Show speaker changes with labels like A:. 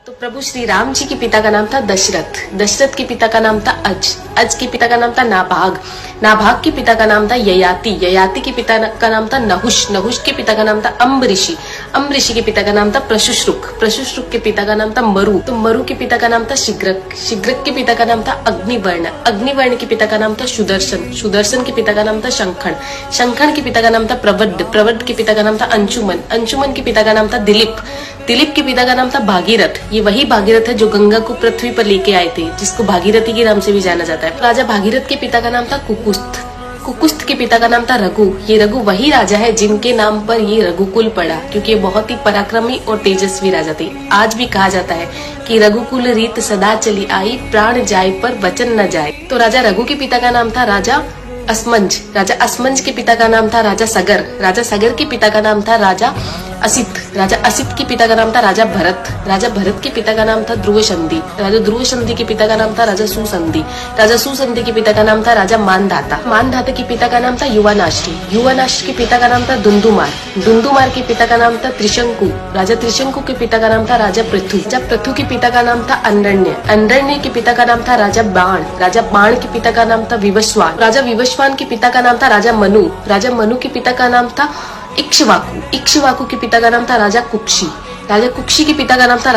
A: तो प्रभु श्री राम जी के पिता का नाम था दशरथ, दशरथ के पिता का नाम था अज के पिता का नाम था नाभाग, नाभाग के पिता का नाम था ययाति, ययाति के पिता का नाम था नहुष, नहुष के पिता का नाम था अम्बऋषि, अम्बऋषि के पिता का नाम था प्रशुश्रुक, प्रशुश्रुक के पिता का नाम था मरु, तो मरु के पिता का नाम था शिग्रक, शिग्रक के पिता का नाम था अग्निवर्ण, अग्निवर्ण के पिता का नाम था सुदर्शन, सुदर्शन के पिता का नाम था शंखन, शंखन के पिता का नाम था प्रवड्ड, प्रवड्ड के पिता का नाम था अंशुमन, अंशुमन के पिता का नाम था दिलीप, दिलीप के पिता का नाम था भागीरथ, ये वही भागीरथ है जो गंगा को पृथ्वी पर लेके आए थे, जिसको भागीरथी के नाम से भी जाना जाता है। राजा भागीरथ के पिता का नाम था कुकुस्त, कुकुस्त के पिता का नाम था रघु, ये रघु वही राजा है जिनके नाम पर ये रघुकुल पड़ा, क्योंकि ये बहुत ही पराक्रमी और तेजस्वी राजा थे। आज भी कहा जाता है कि रघुकुल रीत सदा चली आई, प्राण जाए पर वचन न जाए। तो राजा रघु के पिता का नाम था राजा असमंज, राजा असमंज के पिता का नाम था राजा सगर, राजा सगर के पिता का नाम था राजा असित, राजा असित के पिता का नाम था राजा भरत, राजा भरत के पिता का नाम था ध्रुव संधि, राजा ध्रुव संधि के पिता का नाम था राजा सुसंधि, राजा सुसंधि के पिता का नाम था राजा मानधाता, मानधाता के पिता का नाम था युवानाश्री, युवानाश्री के पिता का नाम था दुंदुमार, दुंदुमार के पिता का नाम था त्रिशंकु, राजा त्रिशंकु के पिता का नाम था राजा पृथु, राजा पृथु के पिता का नाम था अंडरण्य, अंडरण्य के पिता का नाम था राजा बाण, राजा बाण के पिता का नाम था विवस्वान, राजा विवस्वान के पिता का नाम था राजा मनु, राजा मनु के पिता का नाम था इक्ष्वाकु, इक्ष्वाकु के पिता का नाम था राजा कुक्षी, राजा कुक्षी के पिता का नाम था